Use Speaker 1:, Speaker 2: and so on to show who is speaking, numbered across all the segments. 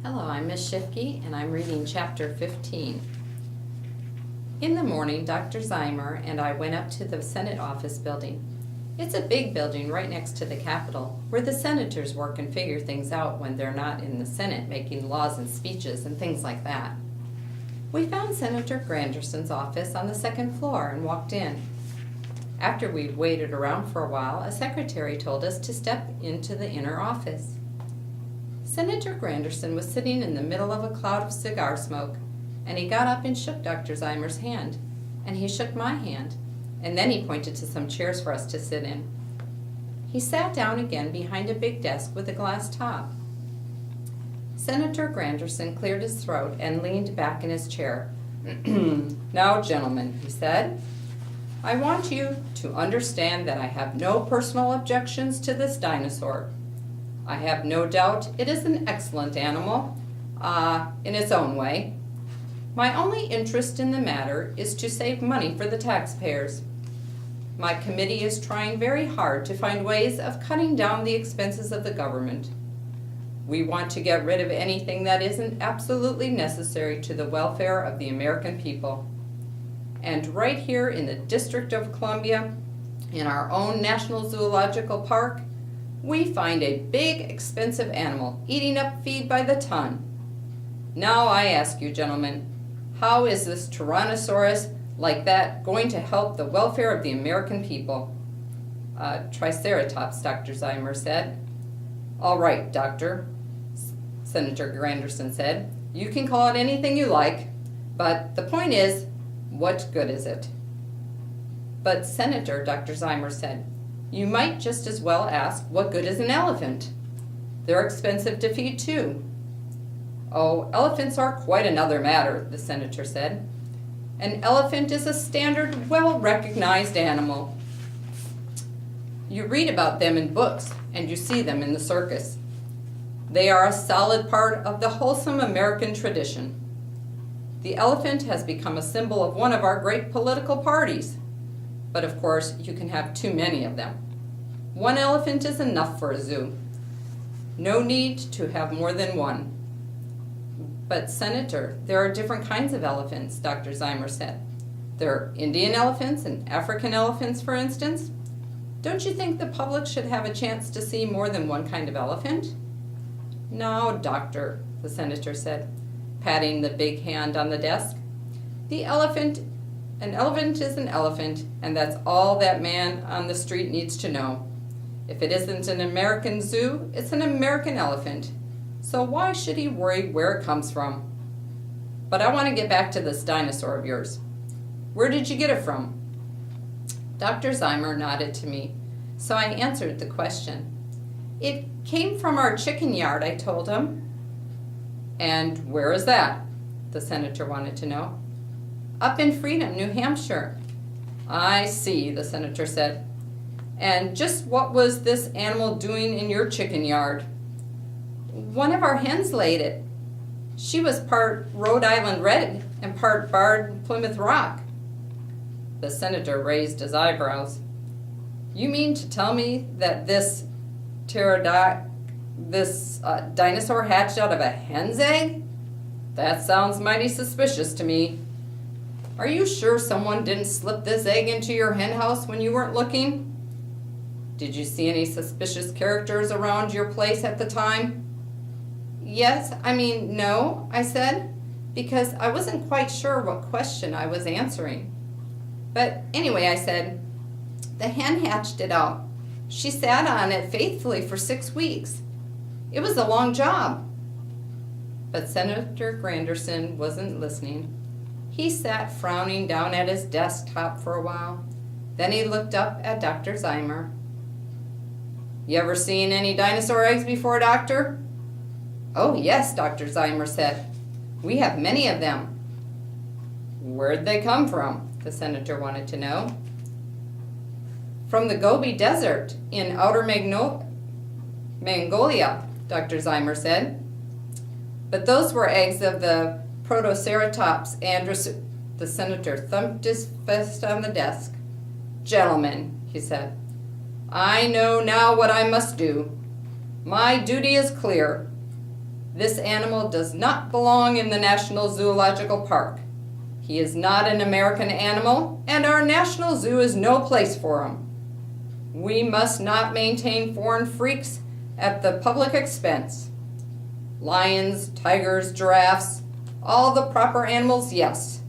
Speaker 1: Hello, I'm Miss Shifke, and I'm reading Chapter 15. In the morning, Dr. Zeimer and I went up to the Senate office building. It's a big building right next to the Capitol, where the senators work and figure things out when they're not in the Senate making laws and speeches and things like that. We found Senator Granderson's office on the second floor and walked in. After we'd waited around for a while, a secretary told us to step into the inner office. Senator Granderson was sitting in the middle of a cloud of cigar smoke, and he got up and shook Dr. Zeimer's hand, and he shook my hand, and then he pointed to some chairs for us to sit in. He sat down again behind a big desk with a glass top. Senator Granderson cleared his throat and leaned back in his chair. "Now, gentlemen," he said, "I want you to understand that I have no personal objections to this dinosaur. I have no doubt it is an excellent animal, in its own way. My only interest in the matter is to save money for the taxpayers. My committee is trying very hard to find ways of cutting down the expenses of the government. We want to get rid of anything that isn't absolutely necessary to the welfare of the American people. And right here in the District of Columbia, in our own National Zoological Park, we find a big, expensive animal eating up feed by the ton. Now I ask you, gentlemen, how is this Tyrannosaurus like that going to help the welfare of the American people?" "Triceratops," Dr. Zeimer said. "All right, Doctor," Senator Granderson said. "You can call it anything you like, but the point is, what good is it?" "But, Senator," Dr. Zeimer said, "you might just as well ask, what good is an elephant? They're expensive to feed too." "Oh, elephants are quite another matter," the senator said. "An elephant is a standard, well-recognized animal. You read about them in books, and you see them in the circus. They are a solid part of the wholesome American tradition. The elephant has become a symbol of one of our great political parties. But of course, you can have too many of them. One elephant is enough for a zoo. No need to have more than one." "But, Senator, there are different kinds of elephants," Dr. Zeimer said. "There are Indian elephants and African elephants, for instance. Don't you think the public should have a chance to see more than one kind of elephant?" "No, Doctor," the senator said, patting the big hand on the desk. An elephant is an elephant, and that's all that man on the street needs to know. If it isn't an American zoo, it's an American elephant. So why should he worry where it comes from? But I want to get back to this dinosaur of yours. Where did you get it from?" Dr. Zeimer nodded to me, so I answered the question. "It came from our chicken yard," I told him. "And where is that?" the senator wanted to know. "Up in Freedom, New Hampshire." "I see," the senator said. "And just what was this animal doing in your chicken yard?" "One of our hens laid it. She was part Rhode Island Red and part Barred Plymouth Rock." The senator raised his eyebrows. "You mean to tell me that this dinosaur hatched out of a hen's egg? That sounds mighty suspicious to me. Are you sure someone didn't slip this egg into your hen house when you weren't looking? Did you see any suspicious characters around your place at the time?" No, I said, because I wasn't quite sure what question I was answering. "But anyway," I said, "the hen hatched it out. She sat on it faithfully for 6 weeks. It was a long job." But Senator Granderson wasn't listening. He sat frowning down at his desktop for a while. Then he looked up at Dr. Zeimer. "You ever seen any dinosaur eggs before, Doctor?" "Oh, yes," Dr. Zeimer said. "We have many of them." "Where'd they come from?" the senator wanted to know. "From the Gobi Desert in outer Mongolia," Dr. Zeimer said. "But those were eggs of the Protoceratops andrus." The senator thumped his fist on the desk. "Gentlemen," he said, "I know now what I must do. My duty is clear. This animal does not belong in the National Zoological Park. He is not an American animal, and our National Zoo is no place for him. We must not maintain foreign freaks at the public expense. Lions, tigers, giraffes, all the proper animals, yes,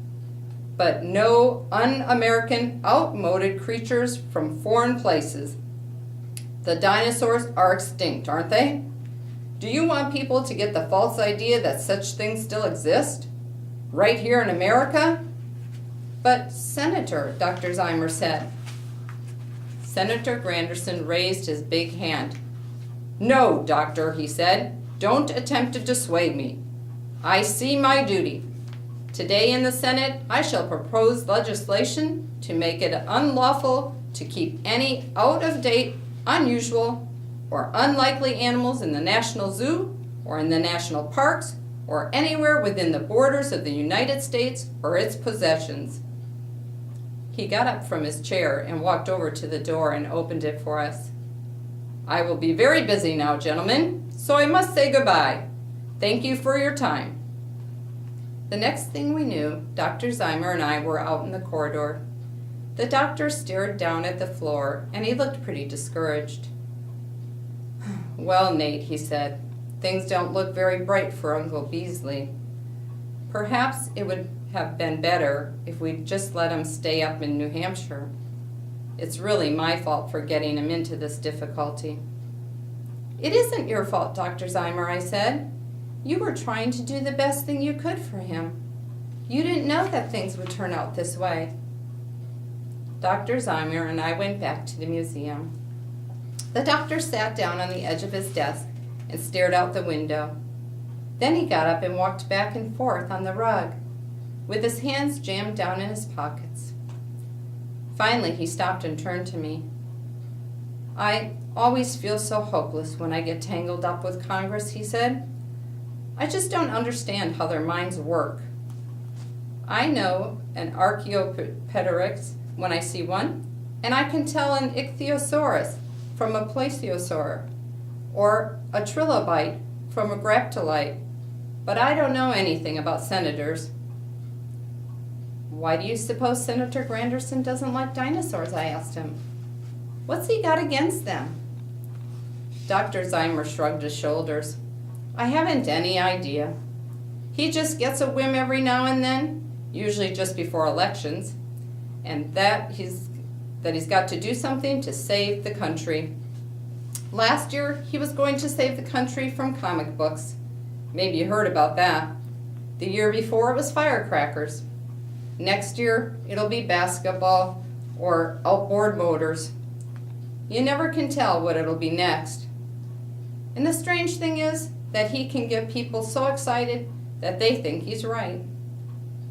Speaker 1: but no un-American, outmoded creatures from foreign places. The dinosaurs are extinct, aren't they? Do you want people to get the false idea that such things still exist? Right here in America? But Senator, Dr. Ziemer said. Senator Granderson raised his big hand. No, Doctor, he said, don't attempt to dissuade me. I see my duty. Today in the Senate, I shall propose legislation to make it unlawful to keep any out-of-date, unusual, or unlikely animals in the National Zoo or in the national parks or anywhere within the borders of the United States or its possessions. He got up from his chair and walked over to the door and opened it for us. I will be very busy now, gentlemen, so I must say goodbye. Thank you for your time. The next thing we knew, Dr. Ziemer and I were out in the corridor. The doctor stared down at the floor, and he looked pretty discouraged. Well, Nate, he said, things don't look very bright for Uncle Beasley. Perhaps it would have been better if we'd just let him stay up in New Hampshire. It's really my fault for getting him into this difficulty. It isn't your fault, Dr. Ziemer, I said. You were trying to do the best thing you could for him. You didn't know that things would turn out this way. Dr. Ziemer and I went back to the museum. The doctor sat down on the edge of his desk and stared out the window. Then he got up and walked back and forth on the rug, with his hands jammed down in his pockets. Finally, he stopped and turned to me. I always feel so hopeless when I get tangled up with Congress, he said. I just don't understand how their minds work. I know an Archaeopteryx when I see one, and I can tell an Ichthyosaurus from a Plesiosaur, or a trilobite from a graptolite, but I don't know anything about senators. Why do you suppose Senator Granderson doesn't like dinosaurs? I asked him. What's he got against them? Dr. Ziemer shrugged his shoulders. I haven't any idea. He just gets a whim every now and then, usually just before elections, and that he's got to do something to save the country. Last year, he was going to save the country from comic books. Maybe you heard about that. The year before, it was firecrackers. Next year, it'll be basketball or outboard motors. You never can tell what it'll be next. And the strange thing is that he can get people so excited that they think he's right.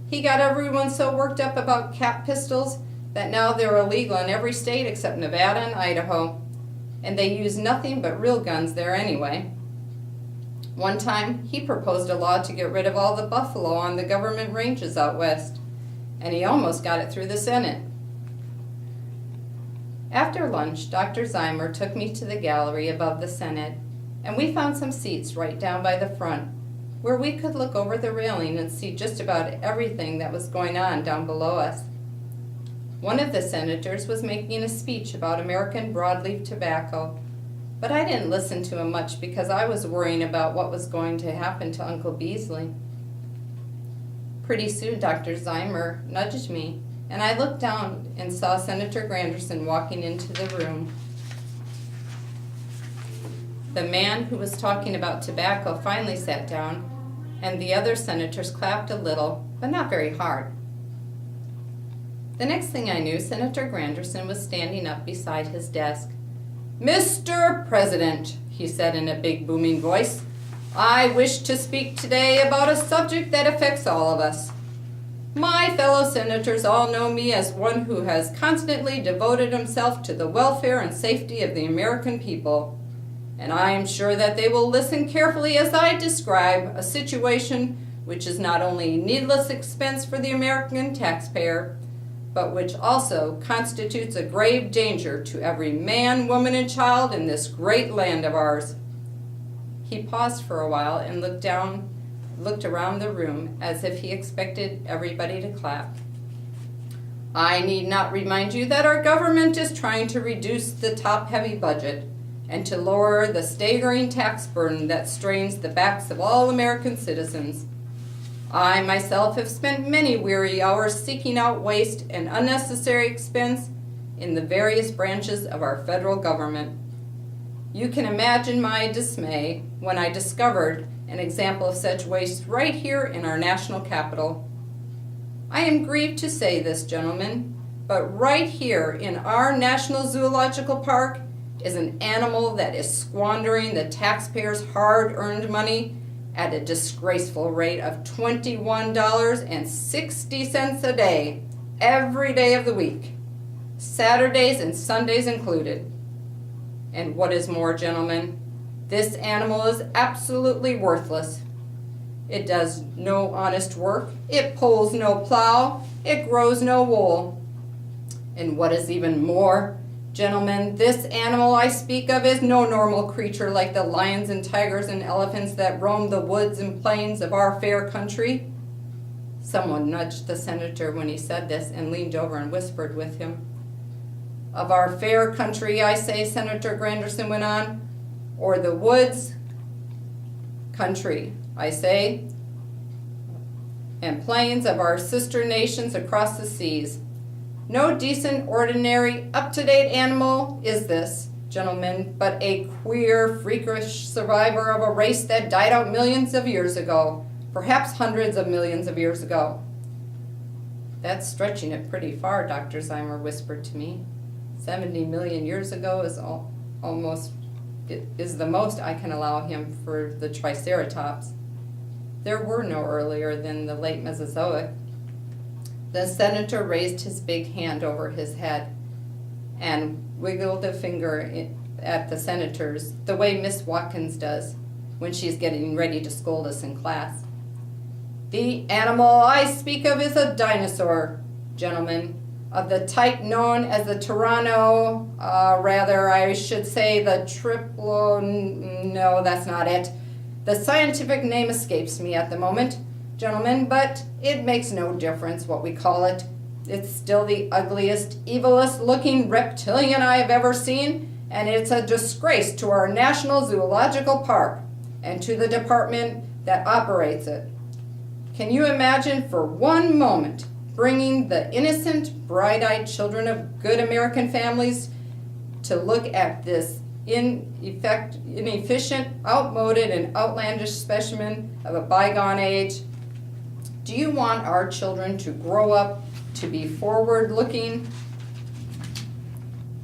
Speaker 1: He got everyone so worked up about cap pistols that now they're illegal in every state except Nevada and Idaho, and they use nothing but real guns there anyway. One time, he proposed a law to get rid of all the buffalo on the government ranges out west, and he almost got it through the Senate. After lunch, Dr. Ziemer took me to the gallery above the Senate, and we found some seats right down by the front, where we could look over the railing and see just about everything that was going on down below us. One of the senators was making a speech about American broadleaf tobacco, but I didn't listen to him much because I was worrying about what was going to happen to Uncle Beasley. Pretty soon, Dr. Ziemer nudged me, and I looked down and saw Senator Granderson walking into the room. The man who was talking about tobacco finally sat down, and the other senators clapped a little, but not very hard. The next thing I knew, Senator Granderson was standing up beside his desk. Mr. President, he said in a big booming voice, I wish to speak today about a subject that affects all of us. My fellow senators all know me as one who has constantly devoted himself to the welfare and safety of the American people, and I am sure that they will listen carefully as I describe a situation which is not only needless expense for the American taxpayer, but which also constitutes a grave danger to every man, woman, and child in this great land of ours. He paused for a while and looked around the room as if he expected everybody to clap. I need not remind you that our government is trying to reduce the top-heavy budget and to lower the staggering tax burden that strains the backs of all American citizens. I myself have spent many weary hours seeking out waste and unnecessary expense in the various branches of our federal government. You can imagine my dismay when I discovered an example of such waste right here in our national capital. I am grieved to say this, gentlemen, but right here in our National Zoological Park is an animal that is squandering the taxpayers' hard-earned money at a disgraceful rate of $21.60 a day, every day of the week, Saturdays and Sundays included. And what is more, gentlemen, this animal is absolutely worthless. It does no honest work, it pulls no plow, it grows no wool. And what is even more, gentlemen, this animal I speak of is no normal creature like the lions and tigers and elephants that roam the woods and plains of our fair country. Someone nudged the senator when he said this and leaned over and whispered with him. Of our fair country, I say, Senator Granderson went on, or the woods country, I say, and plains of our sister nations across the seas. No decent, ordinary, up-to-date animal is this, gentlemen, but a queer, freakish survivor of a race that died out millions of years ago, perhaps hundreds of millions of years ago. That's stretching it pretty far, Dr. Zymer whispered to me. 70 million years ago is the most I can allow him for the Triceratops. There were no earlier than the late Mesozoic. The senator raised his big hand over his head and wiggled a finger at the senators the way Miss Watkins does when she's getting ready to scold us in class. The animal I speak of is a dinosaur, gentlemen, of the type known as the I should say the no, that's not it. The scientific name escapes me at the moment, gentlemen, but it makes no difference what we call it. It's still the ugliest, evilest looking reptilian I have ever seen, and it's a disgrace to our National Zoological Park and to the department that operates it. Can you imagine for one moment bringing the innocent, bright-eyed children of good American families to look at this inefficient, outmoded, and outlandish specimen of a bygone age? Do you want our children to grow up to be forward-looking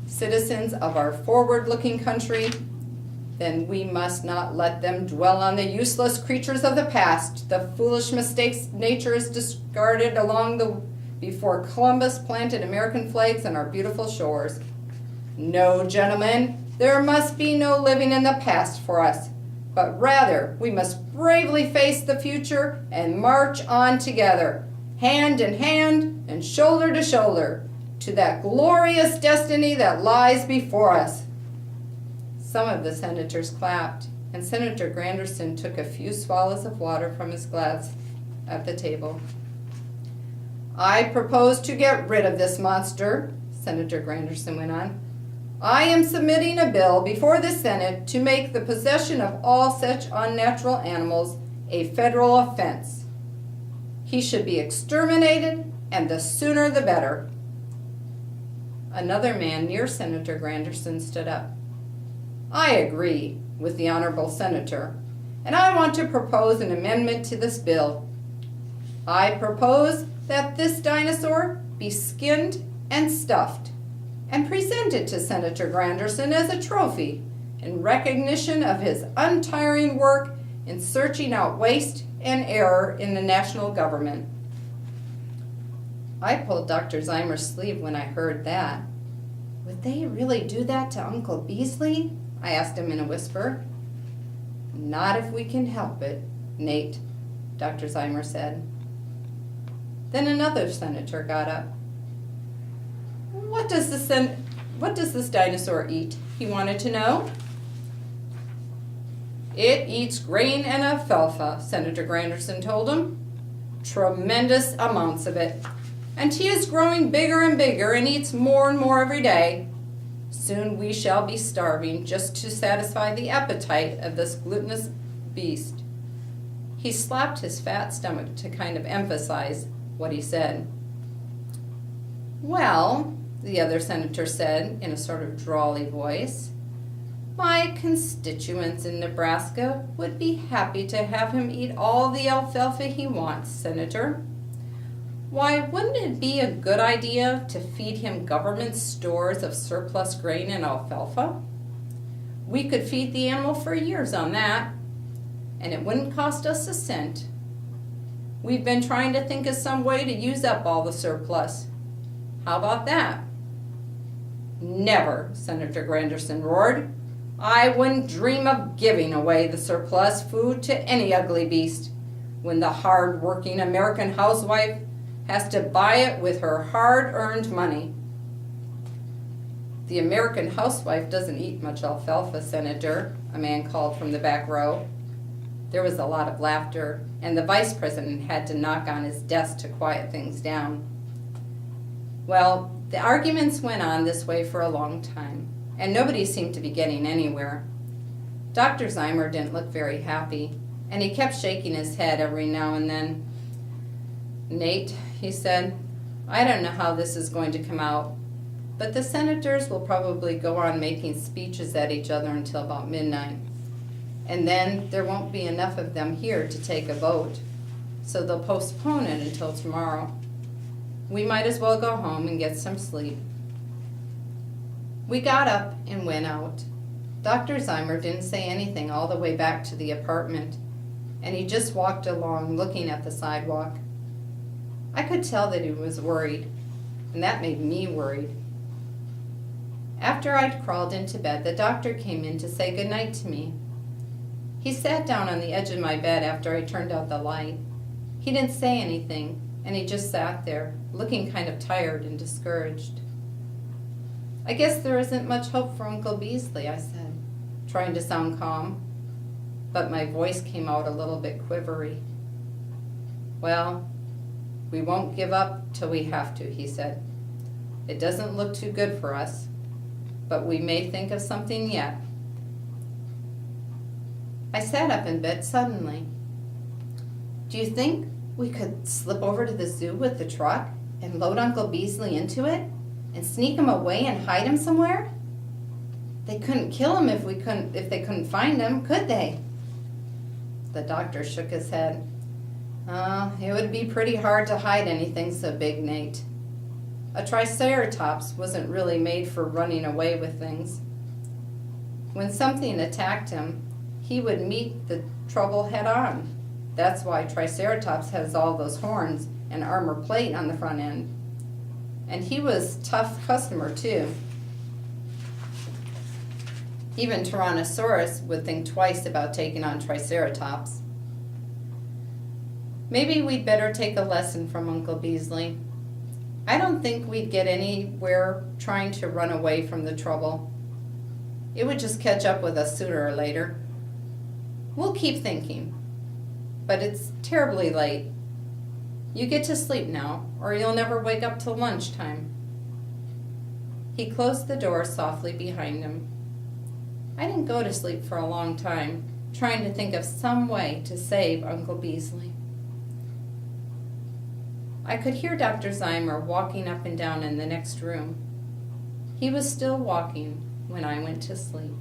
Speaker 1: citizens of our forward-looking country? Then we must not let them dwell on the useless creatures of the past, the foolish mistakes nature has discarded before Columbus planted American flags on our beautiful shores. No, gentlemen, there must be no living in the past for us, but rather we must bravely face the future and march on together, hand in hand and shoulder to shoulder, to that glorious destiny that lies before us. Some of the senators clapped, and Senator Granderson took a few swallows of water from his glass at the table. I propose to get rid of this monster, Senator Granderson went on. I am submitting a bill before the Senate to make the possession of all such unnatural animals a federal offense. He should be exterminated, and the sooner the better. Another man near Senator Granderson stood up. I agree with the honorable senator, and I want to propose an amendment to this bill. I propose that this dinosaur be skinned and stuffed and presented to Senator Granderson as a trophy in recognition of his untiring work in searching out waste and error in the national government. I pulled Dr. Zymer's sleeve when I heard that. Would they really do that to Uncle Beasley? I asked him in a whisper. Not if we can help it, Nate, Dr. Zymer said. Then another senator got up. What does this dinosaur eat? He wanted to know. It eats grain and alfalfa, Senator Granderson told him. Tremendous amounts of it. And he is growing bigger and bigger and eats more and more every day. Soon we shall be starving just to satisfy the appetite of this gluttonous beast. He slapped his fat stomach to kind of emphasize what he said. Well, the other senator said in a sort of drawly voice, my constituents in Nebraska would be happy to have him eat all the alfalfa he wants, Senator. Why, wouldn't it be a good idea to feed him government stores of surplus grain and alfalfa? We could feed the animal for years on that, and it wouldn't cost us a cent. We've been trying to think of some way to use up all the surplus. How about that? Never, Senator Granderson roared. I wouldn't dream of giving away the surplus food to any ugly beast when the hard-working American housewife has to buy it with her hard-earned money. The American housewife doesn't eat much alfalfa, Senator, a man called from the back row. There was a lot of laughter, and the vice president had to knock on his desk to quiet things down. Well, the arguments went on this way for a long time, and nobody seemed to be getting anywhere. Dr. Zeimer didn't look very happy, and he kept shaking his head every now and then. Nate, he said, I don't know how this is going to come out, but the senators will probably go on making speeches at each other until about midnight. And then there won't be enough of them here to take a vote, so they'll postpone it until tomorrow. We might as well go home and get some sleep. We got up and went out. Dr. Zeimer didn't say anything all the way back to the apartment, and he just walked along looking at the sidewalk. I could tell that he was worried, and that made me worried. After I'd crawled into bed, the doctor came in to say goodnight to me. He sat down on the edge of my bed after I turned out the light. He didn't say anything, and he just sat there, looking kind of tired and discouraged. I guess there isn't much hope for Uncle Beasley, I said, trying to sound calm, but my voice came out a little bit quivery. Well, we won't give up till we have to, he said. It doesn't look too good for us, but we may think of something yet. I sat up in bed suddenly. Do you think we could slip over to the zoo with the truck and load Uncle Beasley into it and sneak him away and hide him somewhere? They couldn't kill him if they couldn't find him, could they? The doctor shook his head. It would be pretty hard to hide anything so big, Nate. A triceratops wasn't really made for running away with things. When something attacked him, he would meet the trouble head on. That's why Triceratops has all those horns and armor plate on the front end. And he was a tough customer too. Even Tyrannosaurus would think twice about taking on Triceratops. Maybe we'd better take a lesson from Uncle Beasley. I don't think we'd get anywhere trying to run away from the trouble. It would just catch up with us sooner or later. We'll keep thinking, but it's terribly late. You get to sleep now, or you'll never wake up till lunchtime. He closed the door softly behind him. I didn't go to sleep for a long time, trying to think of some way to save Uncle Beasley. I could hear Dr. Zeimer walking up and down in the next room. He was still walking when I went to sleep.